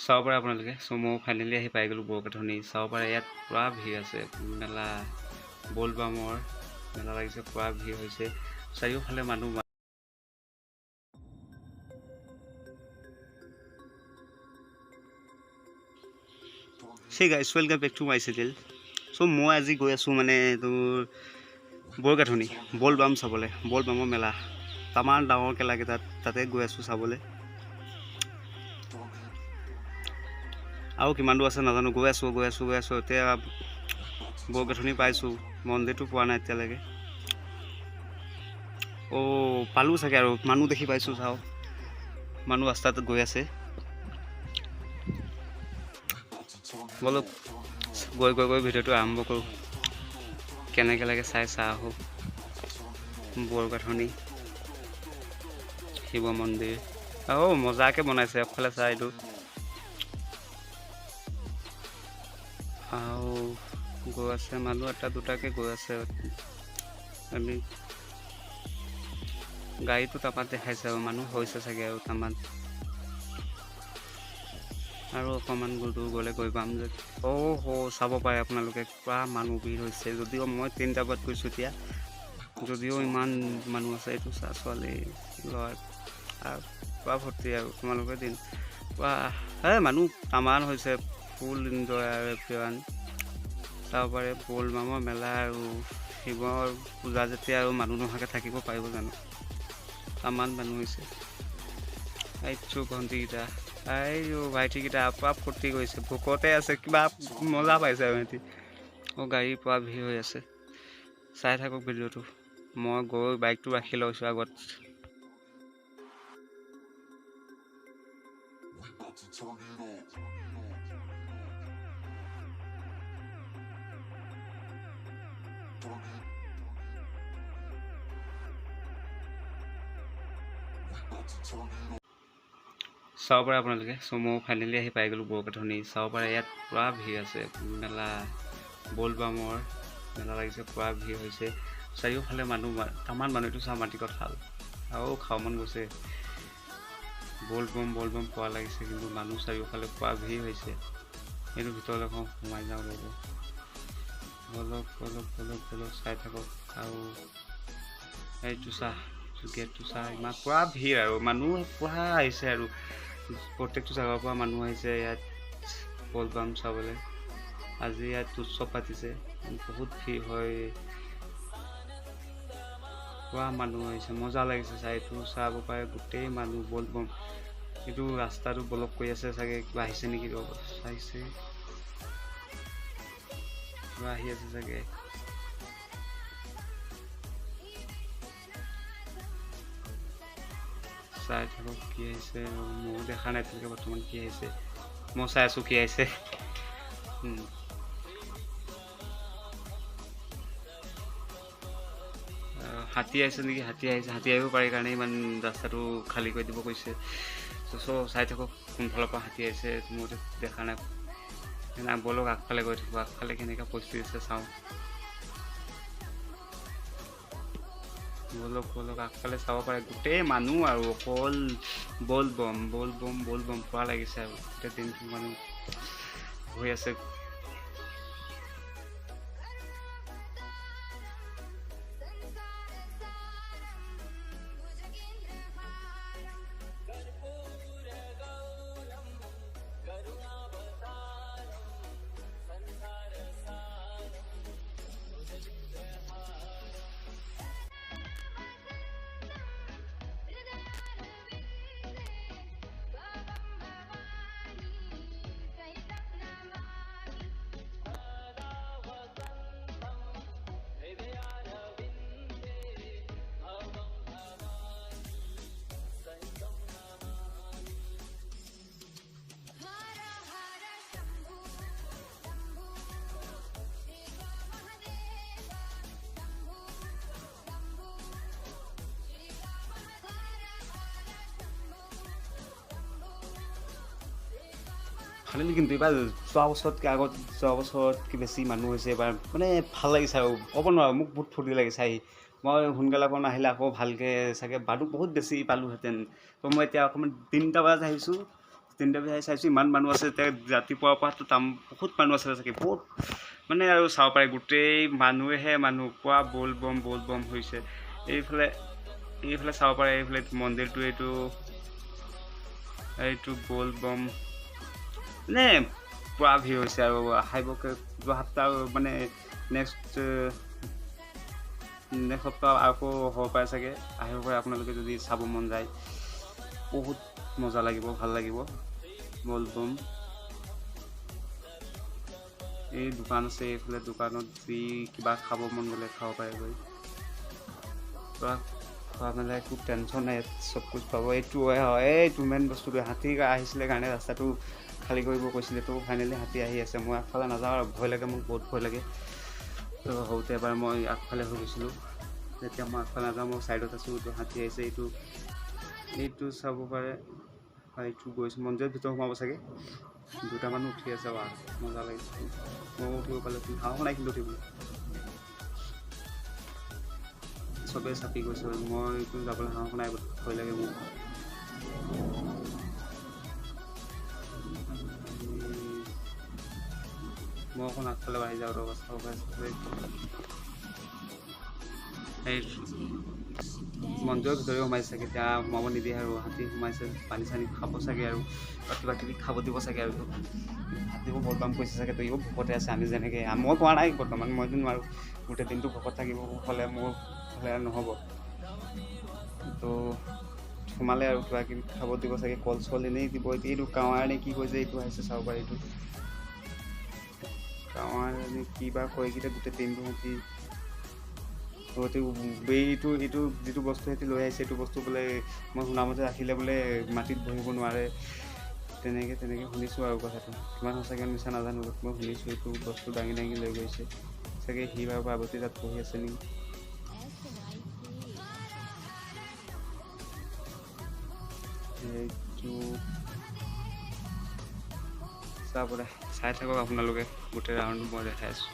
চাব পাৰে আপোনালোকে। চ' মই ফাইনেলি আহি পাই গ'লোঁ বৰকাঠনি। চাব পাৰে ইয়াত পূৰা ভিৰ আছে, মেলা বলবামৰ মেলা লাগিছে, পূৰা ভিৰ হৈছে, চাৰিওফালে মানুহ। সেই guys welcome back to my channel. So' মই আজি গৈ আছোঁ মানে তোৰ বৰকাঠনি বলবাম চাবলৈ, বলবামৰ মেলা তামান ডাঙৰ কেলাকেইটাত, তাতে গৈ আছোঁ চাবলৈ। আৰু কিমান দূৰ আছে নাজানো, গৈ আছোঁ এতিয়া বৰকাঠনি পাইছোঁ, মন্দিৰটো পোৱা নাই এতিয়ালৈকে। পালোঁ চাগে আৰু মানুহ দেখি পাইছোঁ, চাওঁ মানুহ ৰাস্তাত গৈ আছে। বলক গৈ ভিডিঅ'টো আৰম্ভ কৰোঁ, কেনেকৈ লাগে চাই আহোঁ। বৰকাঠনি শিৱ মন্দিৰ মজাকৈ বনাইছে, এফালে চাই এইটো। আৰু গৈ আছে মানুহ এটা দুটাকৈ গৈ আছে, আমি গাড়ীটো তাপাত দেখাইছে আৰু মানুহ হৈছে চাগে আৰু তামান। আৰু অকণমান দূৰ গ'লে গৈ পাম যে চাব পাৰে আপোনালোকে, পূৰা মানুহ ভিৰ হৈছে। যদিও মই 3টা বজাত গৈছোঁ এতিয়া, যদিও ইমান মানুহ আছে। এইটো ছোৱালী ল'ৰা পূৰা ভৰ্তি আৰু তোমালোকে দিন পূৰা মানুহ তামান হৈছে, ফুল এনজয় আৰু এভৰিৱান। চাব পাৰে বলবামৰ মেলা আৰু শিৱৰ পূজা যেতিয়া, আৰু মানুহ নোহোৱাকৈ থাকিব পাৰিব জানো? তামান মানুহ হৈছে। এইটো ভণ্টিকেইটা, ভাইটিকেইটা পূৰা ফূৰ্তি কৰিছে, ভোকতে আছে, কিবা মজা পাইছে আৰু সিহঁতি। গাড়ীৰ পৰা ভিৰ হৈ আছে, চাই থাকক ভিডিঅ'টো। মই গৈ বাইকটো ৰাখি লৈছোঁ আগত। চাব পাৰে আপোনালোকে। চ' মই ফাইনেলি আহি পাই গ'লোঁ বৰকাঠনি। চাব পাৰে ইয়াত পূৰা ভিৰ আছে, মেলা বলবামৰ মেলা লাগিছে, পূৰা ভিৰ হৈছে, চাৰিওফালে মানুহ তামান মানুহ। এইটো চাহ মাটি কঁঠাল আৰু খাব মন গৈছে। বলবম পোৱা লাগিছে, কিন্তু মানুহ চাৰিওফালে পূৰা ভিৰ হৈছে। এইটো ভিতৰলৈ সোমাই যাওঁ ৰ'ব, বলক চাই থাকক। আৰু এইটো চাহ গেটটো চাহ, ইমান পূৰা ভিৰ আৰু মানুহ পূৰা আহিছে আৰু প্ৰত্যেকটো জেগাৰ পৰা মানুহ আহিছে ইয়াত বলবাম চাবলৈ। আজি ইয়াত উৎসৱ পাতিছে, বহুত ভিৰ হয়, পূৰা মানুহ আহিছে, মজা লাগিছে চাই। এইটো চাব পাৰে গোটেই মানুহ বলবম। এইটো ৰাস্তাটো ব্লক কৰি আছে চাগে, কিবা আহিছে নেকি? চাইছে কিবা আহি আছে চাগে। চাই থাকক কি আহিছে, ময়ো দেখা নাই তেনেকৈ বৰ্তমান কি আহিছে। মই চাই আছোঁ কি আহিছে। হাতী আহিছে নেকি? হাতী আহিব পাৰে কাৰণে ইমান ৰাস্তাটো খালী কৰি দিব কৈছে। চ' চাই থাকক কোনফালৰ পৰা হাতী আহিছে, মই দেখা নাই। বলক আগফালে গৈ থাকোঁ, আগফালে কেনেকৈ পৰিস্থিতি আছে চাওঁ। বলক আগফালে চাব পাৰে, গোটেই মানুহ আৰু অকল বলবম পোৱা লাগিছে আৰু গোটেই দিনটো মানুহ হৈ আছে। ফাইনেলি কিন্তু এইবাৰ যোৱা বছৰতকৈ বেছি মানুহ হৈছে এইবাৰ, মানে ভাল লাগিছে আৰু ক'ব নোৱাৰোঁ। মোক বহুত ফূৰ্তি লাগিছে আহি। মই সোনকালে অকণ আহিলে আকৌ ভালকৈ চাগে মানুহ বহুত বেছি পালোঁহেঁতেন। তো মই এতিয়া অকণমান 3টা বজাত আহিছোঁ, তিনিটা বিহাৰী চাইছোঁ ইমান মানুহ আছে এতিয়া ৰাতিপুৱাৰ পৰাতো বহুত মানুহ আছে চাগে বহুত মানে আৰু চাব পাৰে গোটেই মানুহেহে মানুহ পুৰা বল বম হৈছে এইফালে চাব পাৰে এইফালে মন্দিৰটো এইটো বল বম মানে পুৰা ভিৰ হৈছে আৰু আহিবকে সপ্তাহ মানে নেক্সট সপ্তাহ আকৌ হ'ব পাৰে চাগে আহিব পাৰে আপোনালোকে যদি চাব মন যায় বহুত মজা লাগিব ভাল লাগিব বল বম এই দোকান আছে এইফালে দোকানত যি কিবা খাব মন গ'লে খাব পাৰে গৈ পুৰা খোৱা মেলা একো টেনশ্যন নাই চব কুছ পাব এইটো মেইন বস্তুটো হাতী আহিছিলে কাৰণে ৰাস্তাটো খালী কৰিব কৈছিলে তো ফাইনেলি হাতী আহি আছে মই আগফালে নাযাওঁ আৰু ভয় লাগে মোক বহুত ভয় লাগে তো সৰুতে এবাৰ মই আগফালে হৈ গৈছিলোঁ যেতিয়া মই আগফালে নাযাওঁ মই ছাইডত আছোঁ তো হাতী আহিছে এইটো চাব পাৰে এইটো গৈছোঁ মন্দিৰৰ ভিতৰত সোমাব চাগে দুটা মানুহ উঠি আছে বা মজা লাগিছে মই উঠিব পালে হাঁহ নাই কিন্তু উঠিব চবেই চাপি গৈছে মই এইটো যাবলৈ হাঁহ নাই ভয় লাগে মোক মই অকণ আগফালে বাঢ়ি যাওঁ অৱস্থা এই মন্দিৰৰ ভিতৰে সোমাইছে কেতিয়া সোমাব নিদিয়ে আৰু হাতী সোমাইছে পানী চানী খাব চাগে আৰু কিবা কিবি খাব দিব চাগে আৰু হাতীবোৰ বলবাম কৰিছে চাগে তো ইও ভোকতে আছে আমি যেনেকৈ মই কোৱা নাই বৰ্তমান মইতো নোৱাৰোঁ গোটেই দিনটো ভোকত থাকিব হ'লে মোৰ হ'লে নহ'ব তো সোমালে আৰু কিবা কিবি খাব দিব চাগে কল চল এনেই দিব এইটো কাৱাৰ নে কি কৈছে এইটো আহিছে চাব পাৰে এইটো কাৱাৰ নে কিবা কয় এইকেইটা গোটেই দিনটো এইটো যিটো বস্তু সিহঁতি লৈ আহিছে এইটো বস্তু বোলে মই শুনামতে ৰাখিলে বোলে মাটিত বহিব নোৱাৰে তেনেকৈ শুনিছোঁ আৰু কথাটো কিমান সঁচাকৈ মিছা নাজানো মই শুনিছোঁ এইটো বস্তু দাঙি লৈ গৈছে চাগে সি বাৰু পাৰ্বতী তাত পঢ়ি আছে নেকি এইটো চাই থাকক আপোনালোকে গোটেই ৰাউণ্ড মই দেখাই আছোঁ